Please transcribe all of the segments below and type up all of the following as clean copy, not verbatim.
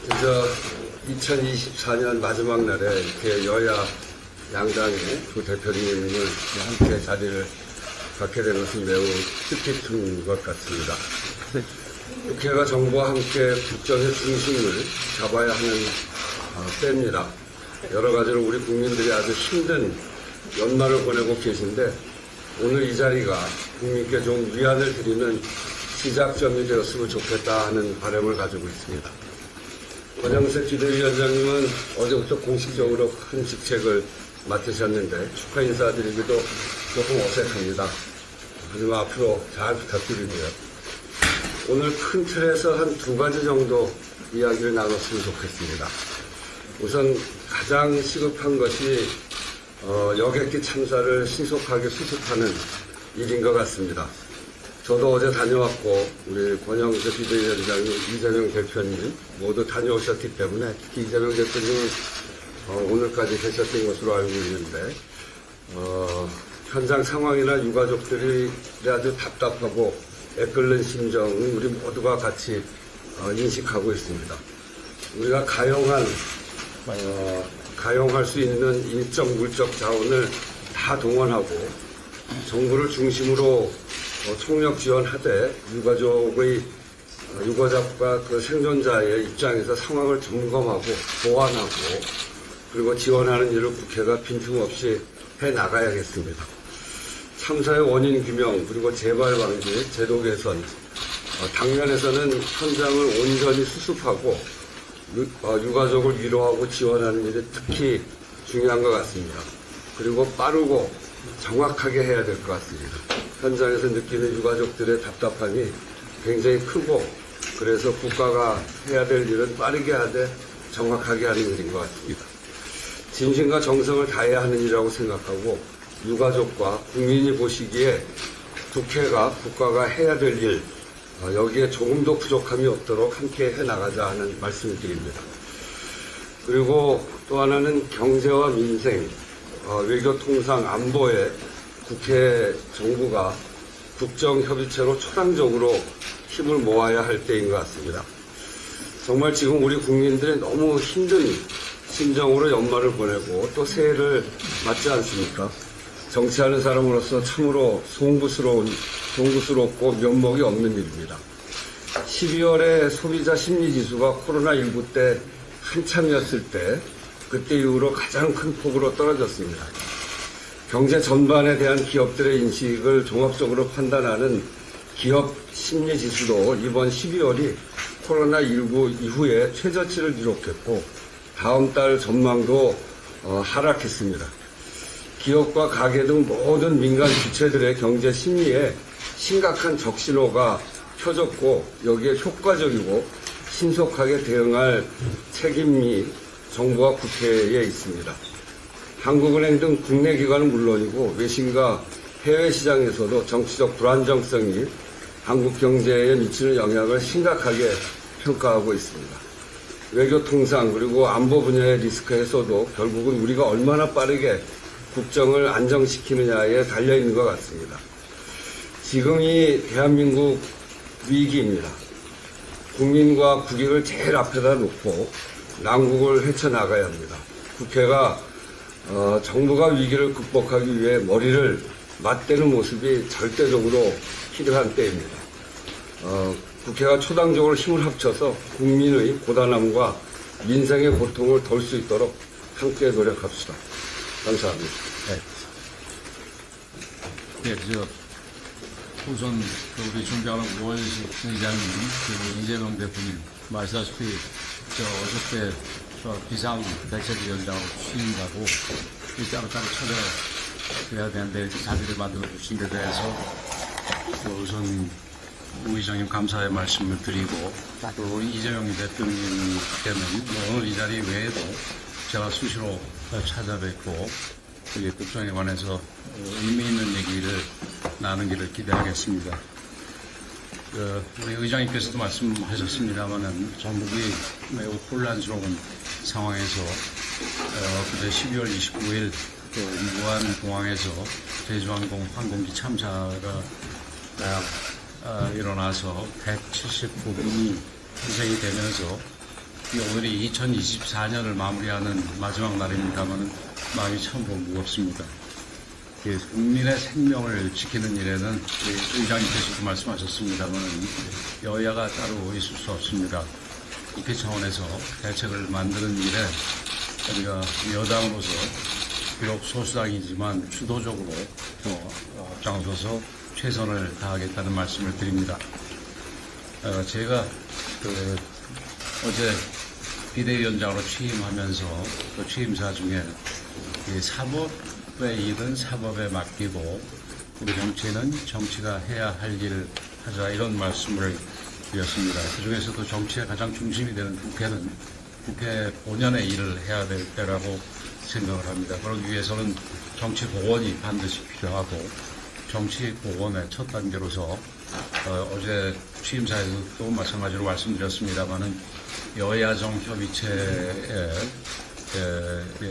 그저 2024년 마지막 날에 이렇게 여야 양당의 두 대표님을 함께 자리를 갖게 된 것은 매우 뜻깊은 것 같습니다. 국회가 정부와 함께 국정의 중심을 잡아야 하는 때입니다. 여러 가지로 우리 국민들이 아주 힘든 연말을 보내고 계신데 오늘 이 자리가 국민께 좀 위안을 드리는 시작점이 되었으면 좋겠다 하는 바람을 가지고 있습니다. 권영세 비대위원장님은 어제부터 공식적으로 큰 직책을 맡으셨는데 축하 인사드리기도 조금 어색합니다. 하지만 앞으로 잘 부탁드리고요. 오늘 큰 틀에서 한 두 가지 정도 이야기를 나눴으면 좋겠습니다. 우선 가장 시급한 것이 여객기 참사를 신속하게 수습하는 일인 것 같습니다. 저도 어제 다녀왔고 우리 권영세 비대위원장님, 이재명 대표님 모두 다녀오셨기 때문에 특히 이재명 대표님은 오늘까지 계셨던 것으로 알고 있는데 현장 상황이나 유가족들이 아주 답답하고 애끓는 심정은 우리 모두가 같이 인식하고 있습니다. 우리가 가용할 수 있는 인적, 물적 자원을 다 동원하고 정부를 중심으로 총력 지원하되 유가족과 그 생존자의 입장에서 상황을 점검하고 보완하고 그리고 지원하는 일을 국회가 빈틈없이 해 나가야겠습니다. 참사의 원인 규명 그리고 재발 방지, 제도 개선, 당면에서는 현장을 온전히 수습하고 유가족을 위로하고 지원하는 일이 특히 중요한 것 같습니다. 그리고 빠르고 정확하게 해야 될 것 같습니다. 현장에서 느끼는 유가족들의 답답함이 굉장히 크고 그래서 국가가 해야 될 일은 빠르게 하되 정확하게 하는 일인 것 같습니다. 진심과 정성을 다해야 하는 일이라고 생각하고 유가족과 국민이 보시기에 국가가 해야 될 일, 여기에 조금도 부족함이 없도록 함께 해나가자 하는 말씀을 드립니다. 그리고 또 하나는 경제와 민생, 외교 통상 안보에 국회 정부가 국정협의체로 초당적으로 힘을 모아야 할 때인 것 같습니다. 정말 지금 우리 국민들이 너무 힘든 심정으로 연말을 보내고 또 새해를 맞지 않습니까? 정치하는 사람으로서 참으로 송구스럽고 면목이 없는 일입니다. 12월에 소비자 심리지수가 코로나19 때 한참이었을 때 그때 이후로 가장 큰 폭으로 떨어졌습니다. 경제 전반에 대한 기업들의 인식을 종합적으로 판단하는 기업 심리지수도 이번 12월이 코로나19 이후에 최저치를 기록했고 다음 달 전망도 하락했습니다. 기업과 가계 등 모든 민간 주체들의 경제 심리에 심각한 적신호가 켜졌고 여기에 효과적이고 신속하게 대응할 책임이 정부와 국회에 있습니다. 한국은행 등 국내 기관은 물론이고 외신과 해외 시장에서도 정치적 불안정성이 한국 경제에 미치는 영향을 심각하게 평가하고 있습니다. 외교 통상 그리고 안보 분야의 리스크 해소도 결국은 우리가 얼마나 빠르게 국정을 안정시키느냐에 달려있는 것 같습니다. 지금이 대한민국 위기입니다. 국민과 국익을 제일 앞에다 놓고 난국을 헤쳐나가야 합니다. 국회가 정부가 위기를 극복하기 위해 머리를 맞대는 모습이 절대적으로 필요한 때입니다. 국회가 초당적으로 힘을 합쳐서 국민의 고단함과 민생의 고통을 덜 수 있도록 함께 노력합시다. 감사합니다. 우선 우리 존경하는 우원식 의장님, 그리고 이재명 대표님 말씀하셨다시피 어저께 비상대책위원장으로 취임하고 따로따로 찾아야 되는데 자리를 만들어 주신 데 대해서 우선 우 의장님 감사의 말씀을 드리고 또 이재명 대표님께는 오늘 이 자리 외에도 제가 수시로 찾아뵙고 국정에 관해서 의미 있는 얘기를 나누기를 기대하겠습니다. 우리 의장님께서도 말씀하셨습니다만은 전국이 매우 혼란스러운 상황에서 그제 12월 29일 무안공항에서 제주항공 항공기 참사가 일어나서 179분이 희생이 되면서 오늘이 2024년을 마무리하는 마지막 날입니다만 마음이 참 무겁습니다. 국민의 생명을 지키는 일에는 우리 의장님께서도 말씀하셨습니다만 여야가 따로 있을 수 없습니다. 국회 차원에서 대책을 만드는 일에 우리가 여당으로서 비록 소수당이지만 주도적으로 앞장서서 최선을 다하겠다는 말씀을 드립니다. 제가 어제 비대위원장으로 취임하면서 그 취임사 중에 사법의 일은 사법에 맡기고 우리 정치는 정치가 해야 할 일을 하자 이런 말씀을 드렸습니다. 그중에서도 정치의 가장 중심이 되는 국회는 국회 본연의 일을 해야 될 때라고 생각을 합니다. 그러기 위해서는 정치 복원이 반드시 필요하고 정치 복원의 첫 단계로서 어제 취임사에서도 마찬가지로 말씀드렸습니다마는 여야정 협의체에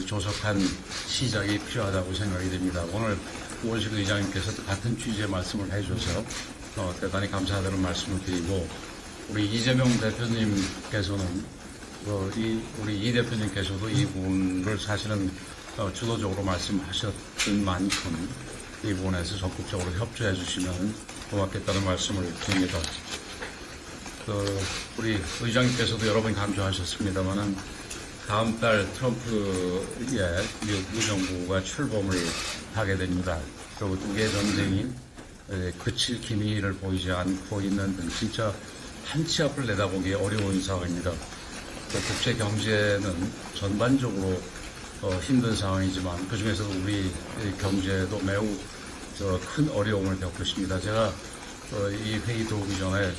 조속한 시작이 필요하다고 생각이 됩니다. 오늘 우원식 의장님께서도 같은 취지의 말씀을 해주셔서 대단히 감사하다는 말씀을 드리고 우리 이재명 대표님께서는 우리 이 대표님께서도 이 부분을 사실은 주도적으로 말씀하셨던 만큼 이 부분에서 적극적으로 협조해 주시면 고맙겠다는 말씀을 드립니다. 우리 의장님께서도 여러 번 강조하셨습니다만은 다음 달 트럼프의 미국 무정부가 출범을 하게 됩니다. 그리고 두 개의 전쟁이 그칠 기미를 보이지 않고 있는 등 진짜 한 치 앞을 내다보기 어려운 상황입니다. 국제 경제는 전반적으로 힘든 상황이지만 그중에서도 우리 경제도 매우 큰 어려움을 겪고 있습니다. 제가 이 회의 들어오기 전에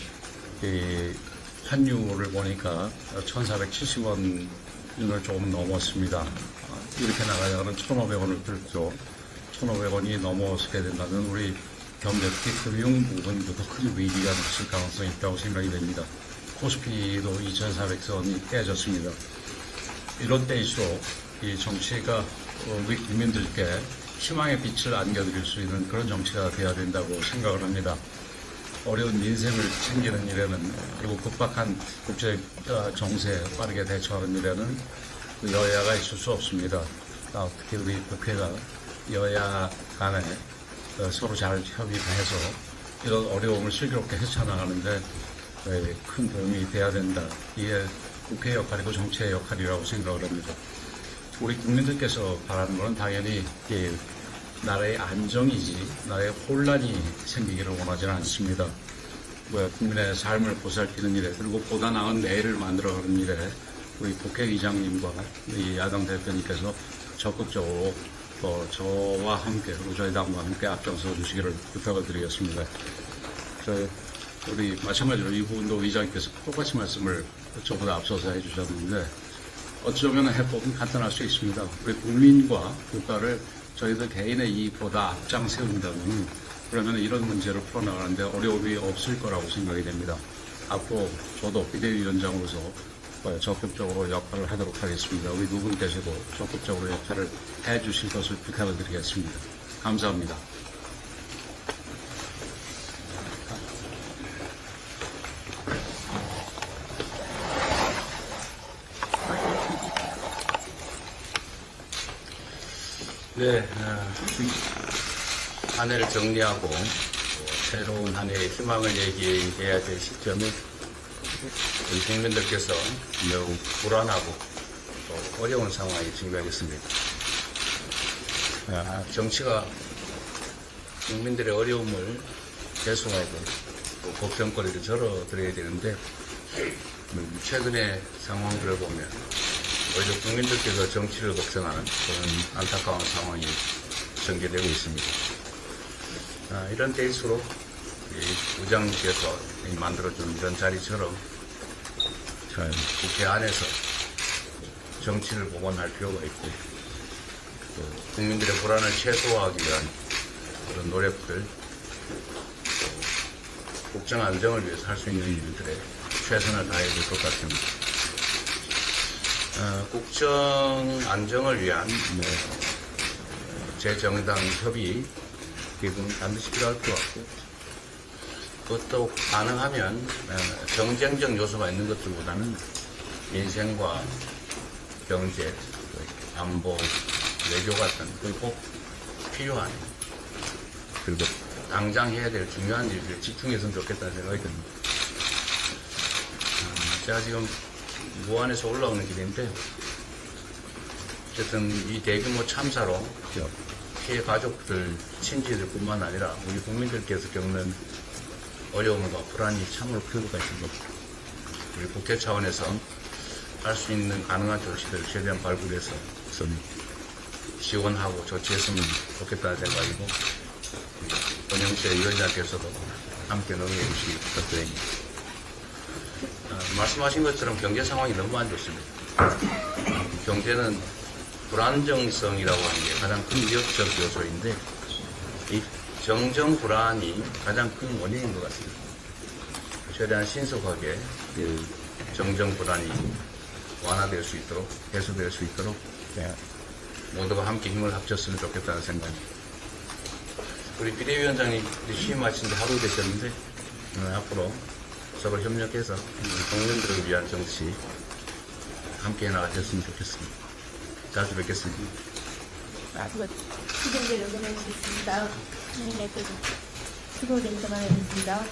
환율을 보니까 1,470원을 조금 넘었습니다. 이렇게 나가다가는 1,500원을 들죠. 1,500원이 넘어서게 된다면 우리 경제 특히 금융 부분도 더 큰 위기가 닥칠 가능성이 있다고 생각이 됩니다. 코스피도 2,400선이 깨졌습니다. 이런 때일수록 이 정치가 우리 국민들께 희망의 빛을 안겨드릴 수 있는 그런 정치가 되어야 된다고 생각을 합니다. 어려운 민생을 챙기는 일에는 그리고 급박한 국제 정세에 빠르게 대처하는 일에는 여야가 있을 수 없습니다. 특히 우리 국회가 여야 간에 서로 잘 협의해서 이런 어려움을 슬기롭게 헤쳐나가는데 큰 도움이 돼야 된다. 이게 국회의 역할이고 정치의 역할이라고 생각을 합니다. 우리 국민들께서 바라는 것은 당연히 나라의 안정이지 나라의 혼란이 생기기를 원하지는 않습니다. 국민의 삶을 보살피는 일에 그리고 보다 나은 내일을 만들어가는 일에 우리 국회의장님과 이 야당 대표님께서 적극적으로 저와 함께 그리고 저희 당과 함께 앞장서 주시기를 부탁을 드리겠습니다. 우리 마찬가지로 이 부분도 의장님께서 똑같이 말씀을 저보다 앞서서 해주셨는데 어쩌면 해법은 간단할 수 있습니다. 우리 국민과 국가를 저희들 개인의 이익보다 앞장 세운다면 그러면 이런 문제를 풀어나가는데 어려움이 없을 거라고 생각이 됩니다. 앞으로 저도 비대위원장으로서 적극적으로 역할을 하도록 하겠습니다. 우리 두 분께서도 적극적으로 역할을 해주실 것을 부탁을 드리겠습니다. 감사합니다. 네, 한 해를 정리하고 새로운 한 해의 희망을 얘기해야 될 시점에 우리 국민들께서 매우 불안하고 또 어려운 상황이 직면했습니다. 정치가 국민들의 어려움을 해소하고 또 걱정거리를 절어드려야 되는데 최근의 상황들을 보면 오히려 국민들께서 정치를 걱정하는 그런 안타까운 상황이 전개되고 있습니다. 이런 때일수록 의장님께서 만들어준 이런 자리처럼 국회 안에서 정치를 복원할 필요가 있고 또 국민들의 불안을 최소화하기 위한 그런 노력들 국정 안정을 위해서 할 수 있는 일들에 최선을 다해야 될 것 같습니다. 국정 안정을 위한 재정당 협의 기금 반드시 필요할 것 같고 그것도 가능하면 정쟁적 요소가 있는 것들보다는 민생과 경제, 안보, 외교 같은 그게 꼭 필요한 그리고 당장 해야 될 중요한 일들에 집중했으면 좋겠다는 생각이 듭니다. 제가 지금 무안에서 올라오는 길인데 어쨌든 이 대규모 참사로 피해 가족들, 친지들뿐만 아니라 우리 국민들께서 겪는 어려움과 불안이 참으로 클 수가 있습니다. 우리 국회 차원에서 할 수 있는 가능한 조치들을 최대한 발굴해서 지원하고 조치했으면 좋겠다는 생각이고 권영세 위원장께서도 함께 논의해 주시기 부탁드립니다. 말씀하신 것처럼 경제 상황이 너무 안 좋습니다. 경제는 불안정성이라고 하는 게 가장 큰 위협적 요소인데 이 정정 불안이 가장 큰 원인인 것 같습니다. 최대한 신속하게 정정 불안이 완화될 수 있도록 해소될 수 있도록 모두가 함께 힘을 합쳤으면 좋겠다는 생각입니다. 우리 비대위원장이 취임하신 지 하루 되셨는데 앞으로 서로 협력해서 국민들을 위한 정치 함께 나가셨으면 좋겠습니다. 자주 뵙겠습니다. 수고들 의견하겠습니다. 수고 의견하겠습니다.